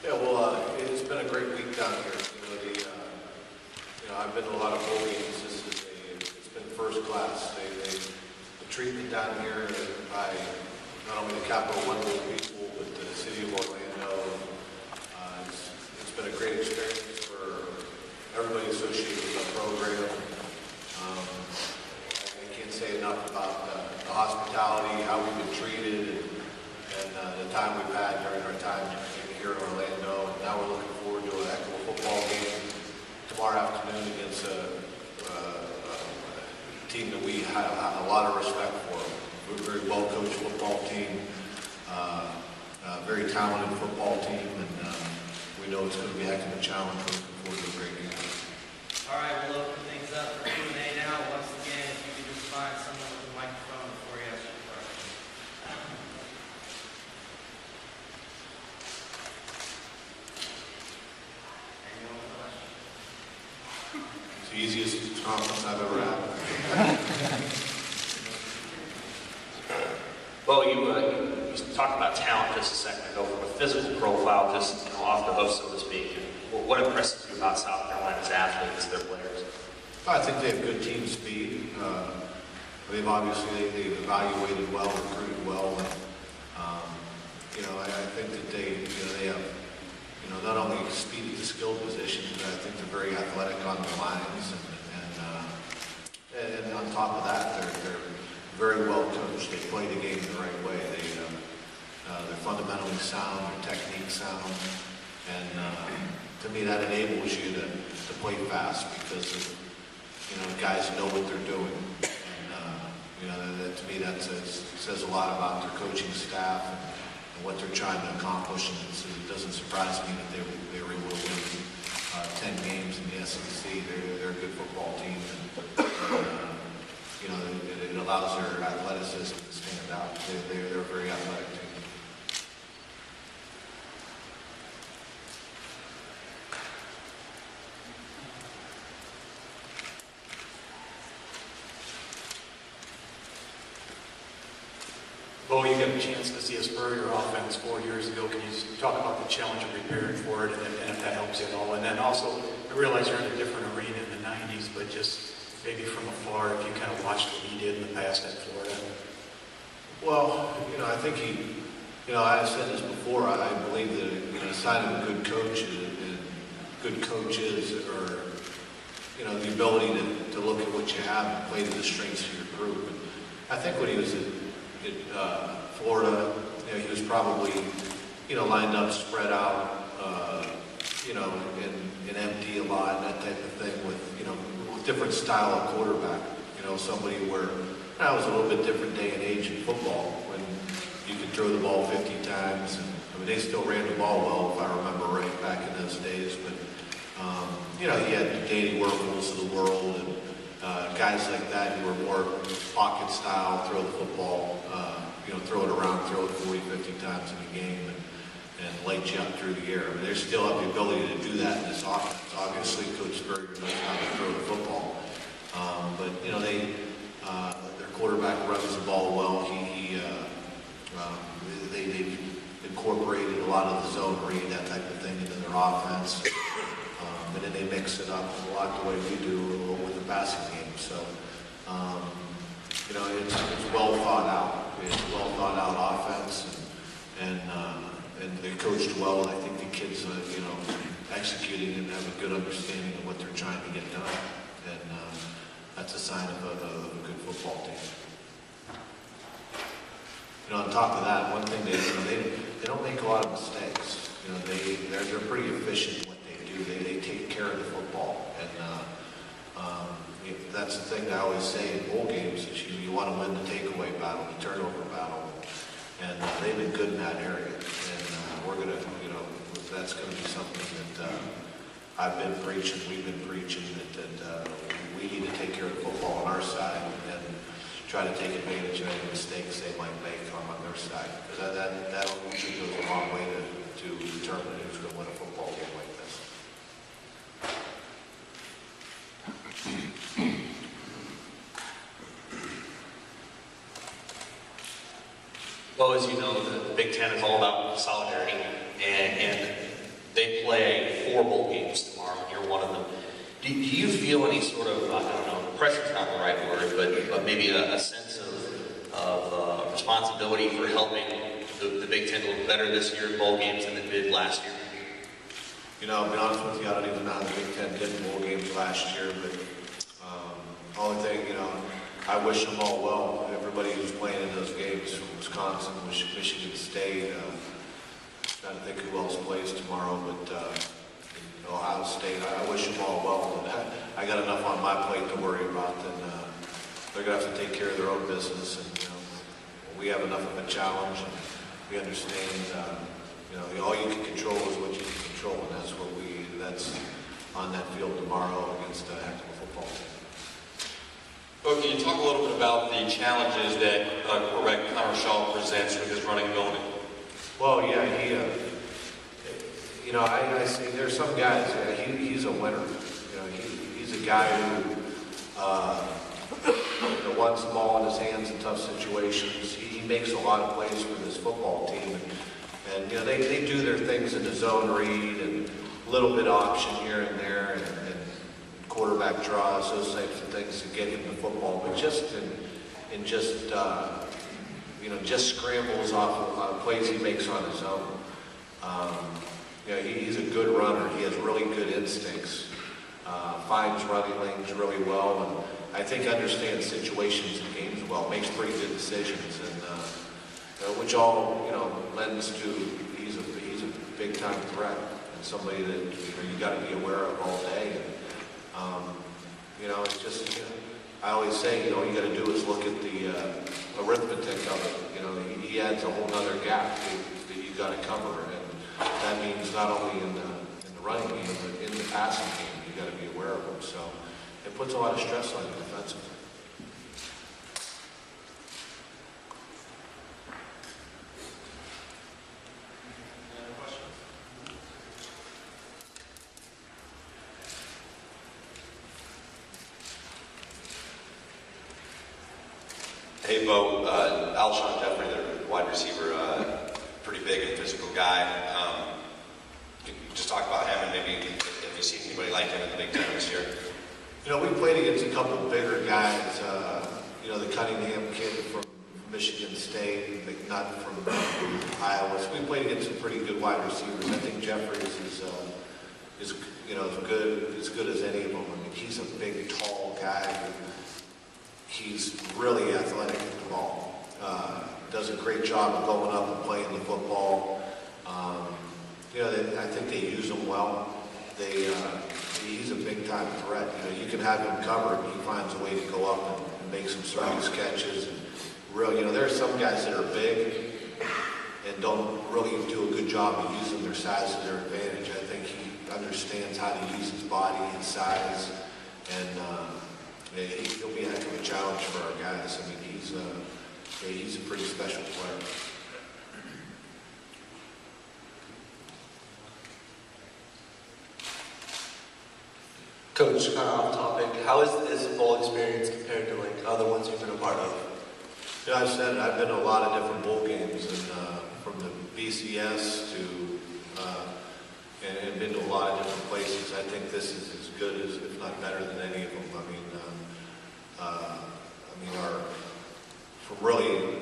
Yeah, well, it's been a great week down here. I've been to a lot of bowl games. It's been first class. The treatment down here by not only the Capital One Bowl people, but the city of Orlando. It's been a great experience for everybody associated with the program. I can't say enough about the hospitality, how we've been treated, and the time we've had during our time here in Orlando. And now we're looking forward to a heck of a football game tomorrow afternoon against a team that we have a lot of respect for. We're a very well-coached football team, very talented football team, and we know it's going to be a heck of a challenge. We're looking forward to a great game. All right, we'll open things up for Q&A now. Once again, if you could just find someone with a microphone before you ask your question. Anyone with a question? It's the easiest conference I've ever had. Well, you talked about talent just a second ago from a physical profile, just off the hoof, so to speak. What impresses you about South Carolina's athletes, their players? I think they have good team speed. They've evaluated well, recruited well, and I think that they have not only speed at the skill positions, but I think they're very athletic on the lines, and on top of that, they're very well coached. They play the game the right way. They're fundamentally sound, their technique sound, and to me that enables you to play fast because guys know what they're doing. And to me that says a lot about their coaching staff and what they're trying to accomplish. And it doesn't surprise me that they were able to win 10 games in the SEC. They're a good football team. And, it allows their athleticism to stand out. They're a very athletic team. Bo, you got a chance to see a Spurrier offense 4 years ago. Can you talk about the challenge of preparing for it and if that helps you at all? And then also, I realize you're in a different arena in the 90s, but just maybe from afar, if you kind of watched what he did in the past at Florida. Well, I think I said this before, I believe that a sign of a good coach good coaches are, the ability to look at what you have and play to the strengths of your group. And I think when he was at Florida, he was probably, lined up, spread out, and empty a lot, that type of thing with different style of quarterback. Somebody where that was a little bit different day and age in football when you could throw the ball 50 times. And they still ran the ball well, if I remember right, back in those days. But, you had the Danny Werfels of the world and guys like that who were more pocket style, throw the football, throw it around, throw it 40, 50 times in a game and light you up through the air. They still have the ability to do that in this offense. Obviously, Coach Spurrier knows how to throw the football. But, their quarterback runs the ball well. They've incorporated a lot of the zone read, that type of thing, into their offense. And then they mix it up a lot the way we do with the passing game. So, it's well thought out. It's a well thought out offense, and they're coached well. And I think the kids, executing and have a good understanding of what they're trying to get done. And that's a sign of a good football team. On top of that, one thing they don't make a lot of mistakes. They're pretty efficient in what they do. They take care of the football, and that's the thing I always say in bowl games is you want to win the takeaway battle, the turnover battle, and they've been good in that area. And we're gonna, that's going to be something that I've been preaching, we've been preaching that we need to take care of the football on our side and try to take advantage of any mistakes they might make on their side. Because that usually goes a long way to determine who's going to win a football game like this. Well, as you know, the Big Ten is all about solidarity, and 4 bowl games tomorrow, and you're one of them. Do you feel any sort of, I don't know, pressure's not the right word, but maybe a sense of responsibility for helping the Big Ten look better this year in bowl games than it did last year? You know, I'll be honest with you, I don't even know how the Big Ten did bowl games last year, but only thing, you know, I wish them all well. Everybody who's playing in those games from Wisconsin, Michigan State, trying to think who else plays tomorrow, but Ohio State, I wish them all well. But I got enough on my plate to worry about, and they're going to have to take care of their own business. And you know, we have enough of a challenge, and we understand. You know, all you can control is what you can control, and that's on that field tomorrow against a heck of a football team. Well, can you talk a little bit about the challenges that quarterback Connor Shaw presents with his running ability? Well, yeah, you know, I see there's some guys, he's a winner. You know, he's a guy who wants the ball in his hands in tough situations. He makes a lot of plays for this football team. And you know, they do their things in the zone read and a little bit of option here and there and quarterback draws, those types of things to get him the football. But just you know, just scrambles off of plays he makes on his own. You know, he's a good runner. He has really good instincts. Finds running lanes really well, and I think understands situations in games well. Makes pretty good decisions, and which all, you know, lends to he's a big time threat and somebody that you got to be aware of all day. And, you know, it's just, you know, I always say, you know, all you got to do is look at the arithmetic of it. You know, he adds a whole other gap that you got to cover, and that means not only in the running game but in the passing game you got to be aware of them. So it puts a lot of stress on you defensively. Hey, Bo, Alshon Jeffrey, the wide receiver, pretty big and physical guy. Can you just talk about him and maybe if you see anybody like him in the Big Ten this year? You know, we played against a couple of bigger guys. You know, the Cunningham kid from Michigan State, not from Iowa. So we played against some pretty good wide receivers. I think Jeffries is you know, as good as any of them. I mean, he's a big, tall guy. He's really athletic at the ball. Does a great job of going up and playing the football. You know, I think they use him well. He's a big-time threat. You know, you can have him covered, he finds a way to go up and make some serious catches. And really, you know, there are some guys that are big and don't really do a good job of using their size to their advantage. I think he understands how to use his body and size, and he'll be a heck of a challenge for our guys. I mean, he's a pretty special player. Coach, kind of off topic, how is this bowl experience compared to like other ones you've been a part of? Yeah, I said I've been to a lot of different bowl games, and from the BCS to and been to a lot of different places. I think this is as good as, if not better than any of them. I mean, from really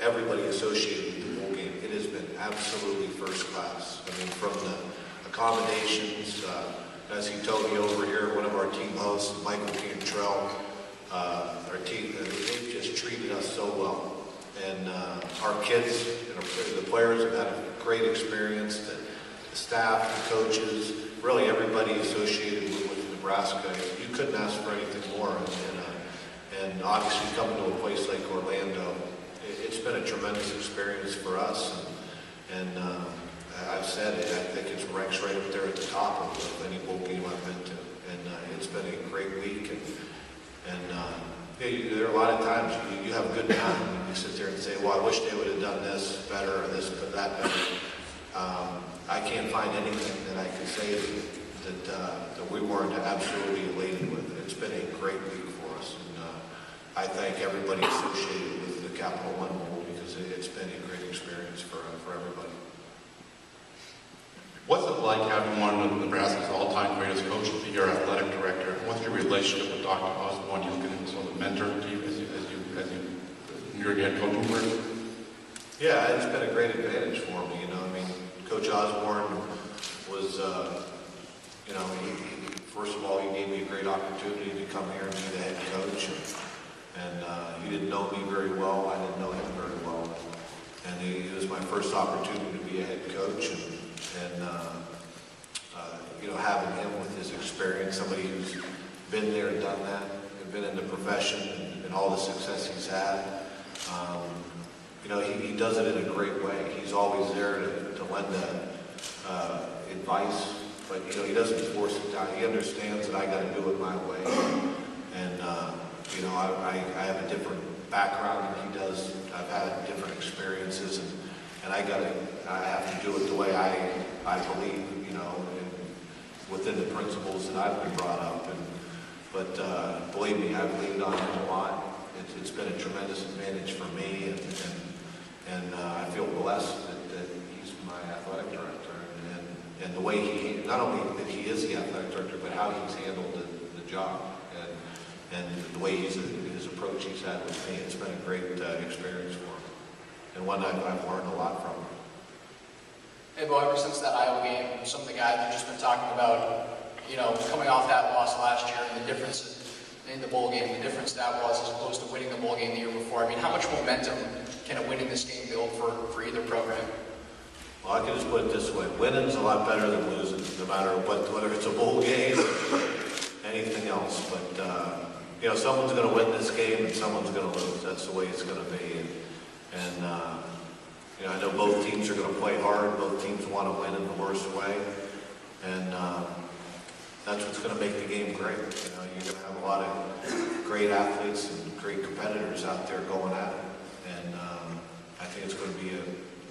everybody associated with the bowl game, it has been absolutely first class. I mean, from the accommodations. As he told me over here, one of our team hosts, Michael Cantrell, our team, they've just treated us so well. And our kids, you know, the players have had a great experience. The staff, the coaches, really everybody associated with Nebraska. You couldn't ask for anything more. And obviously coming to a place like Orlando, it's been a tremendous experience for us. And I've said it, I think it ranks right up there at the top of any bowl game I've been to. And it's been a great week. And yeah, there are a lot of times you have a good time and you sit there and say, well, I wish they would have done this better or this or that better. I can't find anything that I could say that we weren't absolutely elated with. It's been a great week for us. And I thank everybody associated with the Capital One Bowl because it's been a great experience for everybody. What's it like having one of Nebraska's all-time greatest coaches be your athletic director? What's your relationship with Dr. Osborne? Do you look at him as sort of a mentor to you as your head coaching career? Yeah, it's been a great advantage for me. I mean, Coach Osborne was, first of all, he gave me a great opportunity to come here and be the head coach. And he didn't know me very well. I didn't know him very well. And it was my first opportunity to be a head coach. And having him with his experience, somebody who's been there and done that, and been in the profession and all the success he's had, he does it in a great way. He's always there to lend advice, but he doesn't force it down. He understands that I got to do it my way, and I have a different background than he does. I've had different experiences, and I have to do it the way I believe, within the principles that I've been brought up. But believe me, I've leaned on him a lot. It's been a tremendous advantage for me, and I feel blessed that he's my athletic director, and the way not only that he is the athletic director, but how he's handled the job, and the way his approach he's had with me. It's been a great experience for him, and one I've learned a lot from him. Hey, Bo, ever since that Iowa game, some of the guys have just been talking about, coming off that loss last year and the difference in the bowl game, the difference that was as opposed to winning the bowl game the year before. I mean, how much momentum can a win in this game build for either program? Well, I can just put it this way. Winning's a lot better than losing, no matter whether it's a bowl game or anything else. But, someone's going to win this game and someone's going to lose. That's the way it's going to be. And I know both teams are going to play hard. Both teams want to win in the worst way. And that's what's going to make the game great. You're going to have a lot of great athletes and great competitors out there going at it. And I think it's going to be a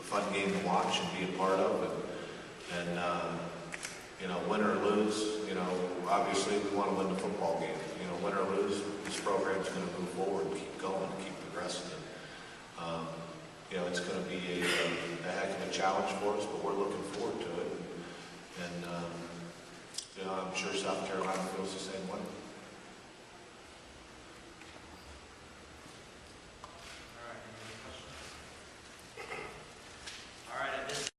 fun game to watch and be a part of. And win or lose, obviously we want to win the football game. Win or lose, this program's going to move forward and keep going, keep progressing. It's going to be a heck of a challenge for us, but we're looking forward to it. And I'm sure South Carolina feels the same way.